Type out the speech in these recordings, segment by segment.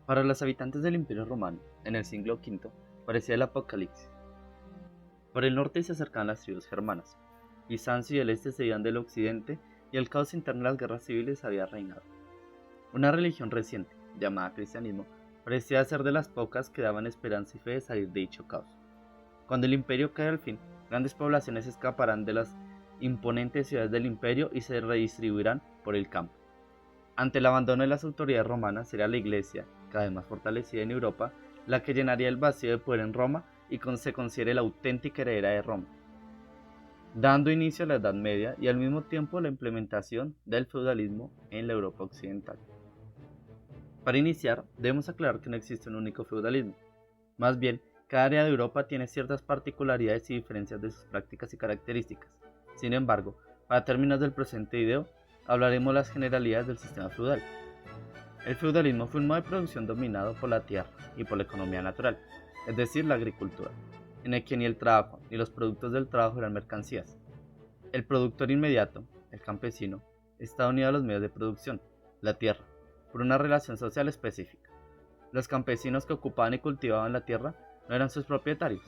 Para los habitantes del Imperio Romano, en el siglo V, parecía el apocalipsis. Por el norte se acercaban las tribus germanas, Bizancio y el este se iban del occidente y el caos interno de las guerras civiles había reinado. Una religión reciente, llamada cristianismo, parecía ser de las pocas que daban esperanza y fe de salir de dicho caos. Cuando el imperio cae al fin, grandes poblaciones escaparán de las imponentes ciudades del imperio y se redistribuirán por el campo. Ante el abandono de las autoridades romanas, sería la Iglesia, cada vez más fortalecida en Europa, la que llenaría el vacío de poder en Roma y se considere la auténtica heredera de Roma, dando inicio a la Edad Media y al mismo tiempo la implementación del feudalismo en la Europa occidental. Para iniciar, debemos aclarar que no existe un único feudalismo. Más bien, cada área de Europa tiene ciertas particularidades y diferencias de sus prácticas y características. Sin embargo, para términos del presente video, hablaremos de las generalidades del sistema feudal. El feudalismo fue un modo de producción dominado por la tierra y por la economía natural, es decir, la agricultura, en el que ni el trabajo ni los productos del trabajo eran mercancías. El productor inmediato, el campesino, está unido a los medios de producción, la tierra, por una relación social específica. Los campesinos que ocupaban y cultivaban la tierra no eran sus propietarios.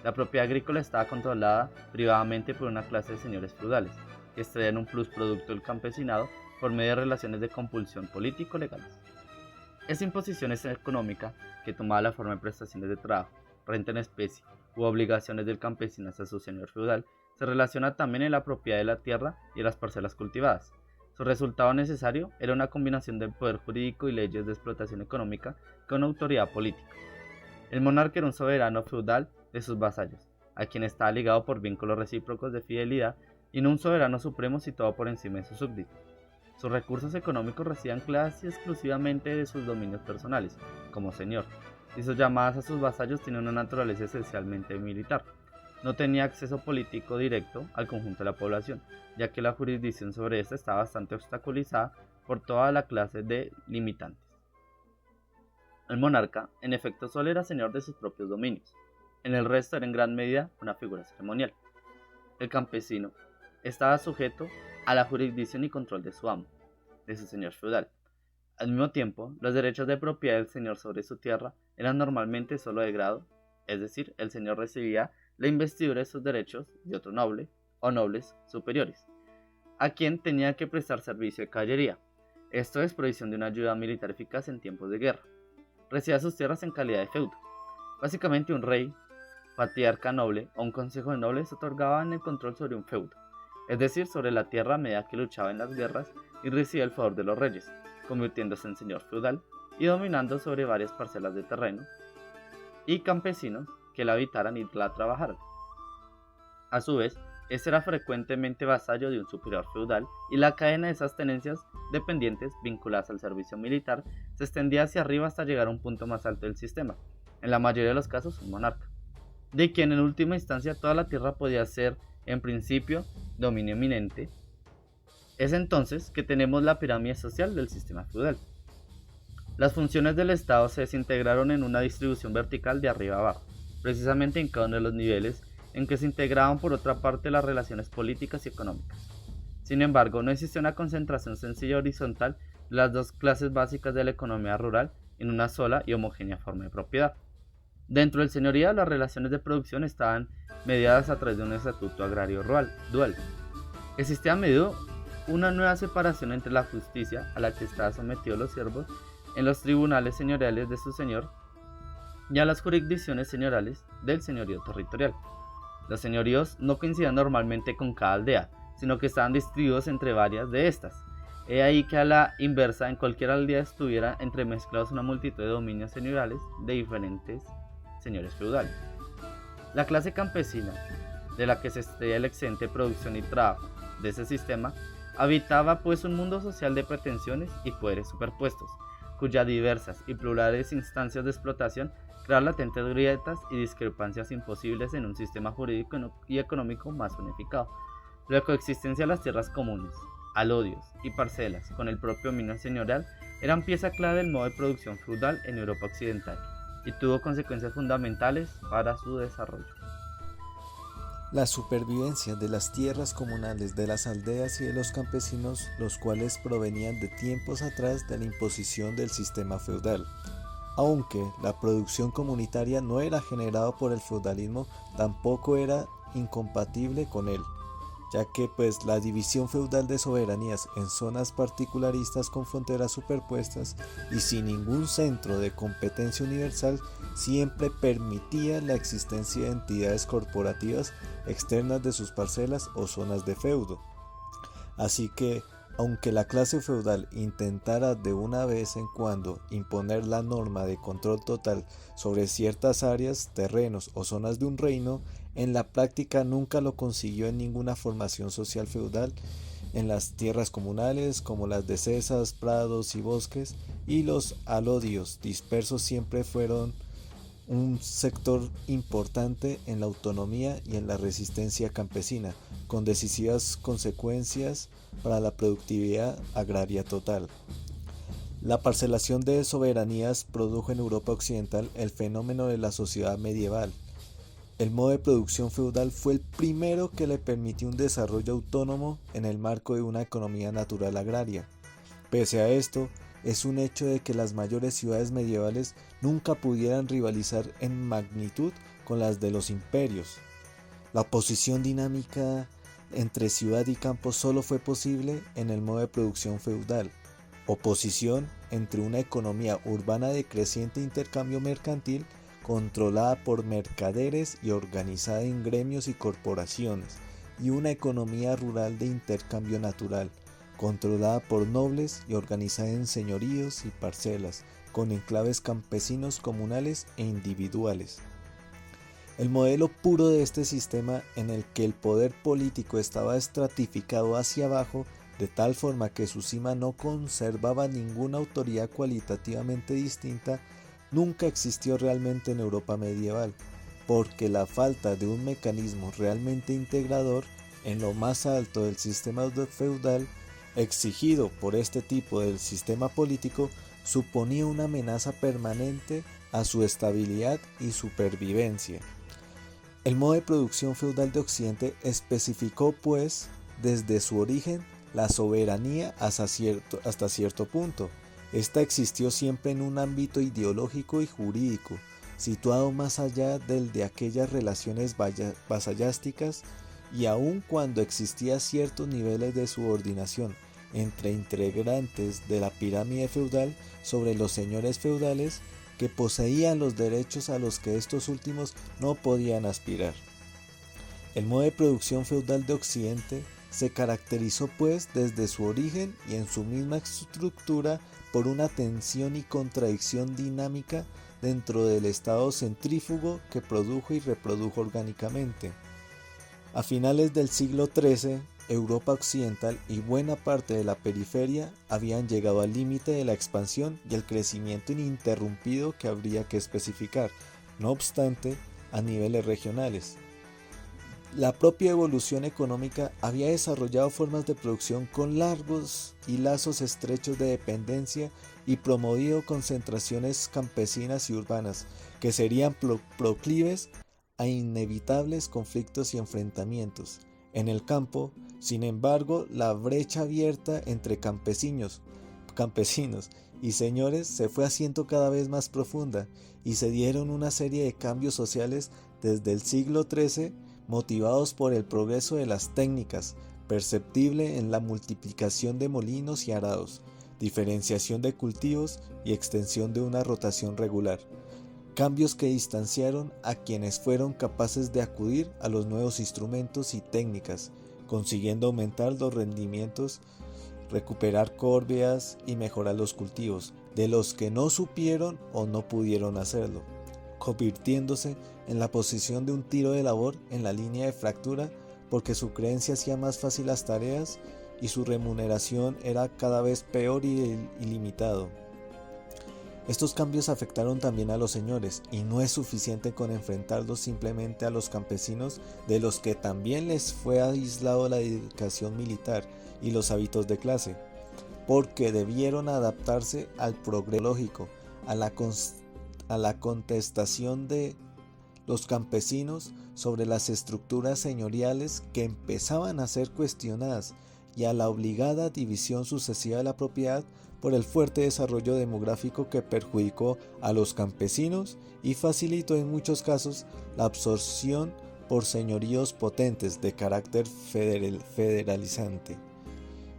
La propiedad agrícola estaba controlada privadamente por una clase de señores feudales, que extraían un plus producto del campesinado por medio de relaciones de compulsión político-legales. Esa imposición económica, que tomaba la forma de prestaciones de trabajo, renta en especie u obligaciones del campesino hacia su señor feudal, se relaciona también en la propiedad de la tierra y de las parcelas cultivadas. Su resultado necesario era una combinación de poder jurídico y leyes de explotación económica con autoridad política. El monarca era un soberano feudal de sus vasallos, a quien estaba ligado por vínculos recíprocos de fidelidad, y no un soberano supremo situado por encima de sus súbditos. Sus recursos económicos recibían casi exclusivamente de sus dominios personales, como señor, y sus llamadas a sus vasallos tienen una naturaleza esencialmente militar. No tenía acceso político directo al conjunto de la población, ya que la jurisdicción sobre ésta estaba bastante obstaculizada por toda la clase de limitantes. El monarca, en efecto, solo era señor de sus propios dominios. En el resto era en gran medida una figura ceremonial. El campesino estaba sujeto a la jurisdicción y control de su amo, de su señor feudal. Al mismo tiempo, los derechos de propiedad del señor sobre su tierra eran normalmente solo de grado, es decir, el señor recibía la investidura de sus derechos de otro noble o nobles superiores, a quien tenía que prestar servicio de caballería. Esto es provisión de una ayuda militar eficaz en tiempos de guerra. Recibía sus tierras en calidad de feudo. Básicamente un rey, patriarca noble o un consejo de nobles otorgaban el control sobre un feudo, es decir, sobre la tierra a medida que luchaba en las guerras y recibía el favor de los reyes, convirtiéndose en señor feudal y dominando sobre varias parcelas de terreno y campesinos que la habitaran y la trabajaran. A su vez, este era frecuentemente vasallo de un superior feudal y la cadena de esas tenencias dependientes vinculadas al servicio militar se extendía hacia arriba hasta llegar a un punto más alto del sistema, en la mayoría de los casos un monarca, de quien en última instancia toda la tierra podía ser, en principio, dominio eminente. Es entonces que tenemos la pirámide social del sistema feudal. Las funciones del Estado se desintegraron en una distribución vertical de arriba a abajo, precisamente en cada uno de los niveles en que se integraban por otra parte las relaciones políticas y económicas. Sin embargo, no existe una concentración sencilla horizontal de las dos clases básicas de la economía rural en una sola y homogénea forma de propiedad. Dentro del señorío, las relaciones de producción estaban mediadas a través de un estatuto agrario dual. Existía a menudo una nueva separación entre la justicia a la que estaban sometidos los siervos en los tribunales señoriales de su señor y a las jurisdicciones señoriales del señorío territorial. Los señoríos no coincidían normalmente con cada aldea, sino que estaban distribuidos entre varias de estas. He ahí que a la inversa, en cualquier aldea estuviera entremezclados una multitud de dominios señoriales de diferentes señores feudales. La clase campesina, de la que se extraía la excelente producción y trabajo de ese sistema, habitaba pues un mundo social de pretensiones y poderes superpuestos, cuyas diversas y plurales instancias de explotación crean latentes grietas y discrepancias imposibles en un sistema jurídico y económico más unificado. La coexistencia de las tierras comunes, alodios y parcelas con el propio dominio señorial eran pieza clave del modo de producción feudal en Europa occidental y tuvo consecuencias fundamentales para su desarrollo. La supervivencia de las tierras comunales de las aldeas y de los campesinos, los cuales provenían de tiempos atrás de la imposición del sistema feudal. Aunque la producción comunitaria no era generada por el feudalismo, tampoco era incompatible con él, ya que pues la división feudal de soberanías en zonas particularistas con fronteras superpuestas y sin ningún centro de competencia universal siempre permitía la existencia de entidades corporativas externas de sus parcelas o zonas de feudo. Así que, aunque la clase feudal intentara de una vez en cuando imponer la norma de control total sobre ciertas áreas, terrenos o zonas de un reino, en la práctica nunca lo consiguió en ninguna formación social feudal, en las tierras comunales como las dehesas, prados y bosques, y los alodios dispersos siempre fueron un sector importante en la autonomía y en la resistencia campesina, con decisivas consecuencias para la productividad agraria total. La parcelación de soberanías produjo en Europa Occidental el fenómeno de la sociedad medieval. El modo de producción feudal fue el primero que le permitió un desarrollo autónomo en el marco de una economía natural agraria. Pese a esto, es un hecho de que las mayores ciudades medievales nunca pudieran rivalizar en magnitud con las de los imperios. La oposición dinámica entre ciudad y campo solo fue posible en el modo de producción feudal, oposición entre una economía urbana de creciente intercambio mercantil controlada por mercaderes y organizada en gremios y corporaciones, y una economía rural de intercambio natural, controlada por nobles y organizada en señoríos y parcelas, con enclaves campesinos comunales e individuales. El modelo puro de este sistema, en el que el poder político estaba estratificado hacia abajo, de tal forma que su cima no conservaba ninguna autoridad cualitativamente distinta, nunca existió realmente en Europa medieval, porque la falta de un mecanismo realmente integrador en lo más alto del sistema feudal, exigido por este tipo del sistema político, suponía una amenaza permanente a su estabilidad y supervivencia. El modo de producción feudal de Occidente especificó, pues, desde su origen, la soberanía hasta cierto punto. Esta existió siempre en un ámbito ideológico y jurídico, situado más allá del de aquellas relaciones vasallásticas, y aun cuando existía ciertos niveles de subordinación entre integrantes de la pirámide feudal sobre los señores feudales, que poseían los derechos a los que estos últimos no podían aspirar. El modo de producción feudal de Occidente se caracterizó pues desde su origen y en su misma estructura por una tensión y contradicción dinámica dentro del estado centrífugo que produjo y reprodujo orgánicamente. A finales del siglo XIII, Europa Occidental y buena parte de la periferia habían llegado al límite de la expansión y el crecimiento ininterrumpido que habría que especificar, no obstante, a niveles regionales. La propia evolución económica había desarrollado formas de producción con largos y lazos estrechos de dependencia y promovido concentraciones campesinas y urbanas que serían proclives a inevitables conflictos y enfrentamientos. En el campo, sin embargo, la brecha abierta entre campesinos y señores se fue haciendo cada vez más profunda, y se dieron una serie de cambios sociales desde el siglo XIII motivados por el progreso de las técnicas, perceptible en la multiplicación de molinos y arados, diferenciación de cultivos y extensión de una rotación regular. Cambios que distanciaron a quienes fueron capaces de acudir a los nuevos instrumentos y técnicas, consiguiendo aumentar los rendimientos, recuperar córveas y mejorar los cultivos, de los que no supieron o no pudieron hacerlo, convirtiéndose en la posición de un tiro de labor en la línea de fractura, porque su creencia hacía más fácil las tareas y su remuneración era cada vez peor y ilimitado. Estos cambios afectaron también a los señores, y no es suficiente con enfrentarlos simplemente a los campesinos, de los que también les fue aislado la dedicación militar y los hábitos de clase, porque debieron adaptarse al progreso lógico, a la contestación de los campesinos sobre las estructuras señoriales que empezaban a ser cuestionadas, y a la obligada división sucesiva de la propiedad por el fuerte desarrollo demográfico que perjudicó a los campesinos y facilitó en muchos casos la absorción por señoríos potentes de carácter federalizante.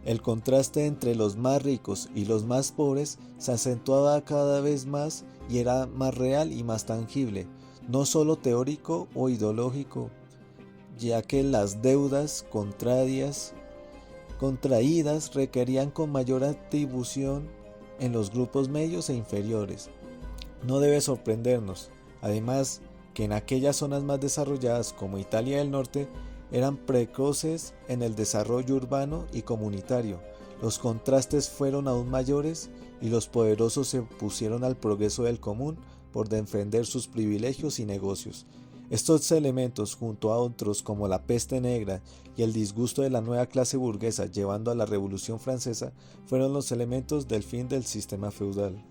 El contraste entre los más ricos y los más pobres se acentuaba cada vez más y era más real y más tangible, no solo teórico o ideológico, ya que las deudas contraídas requerían con mayor atribución en los grupos medios e inferiores. No debe sorprendernos, además, que en aquellas zonas más desarrolladas como Italia del Norte eran precoces en el desarrollo urbano y comunitario. Los contrastes fueron aún mayores y los poderosos se opusieron al progreso del común por defender sus privilegios y negocios. Estos elementos, junto a otros como la peste negra y el disgusto de la nueva clase burguesa llevando a la Revolución Francesa, fueron los elementos del fin del sistema feudal.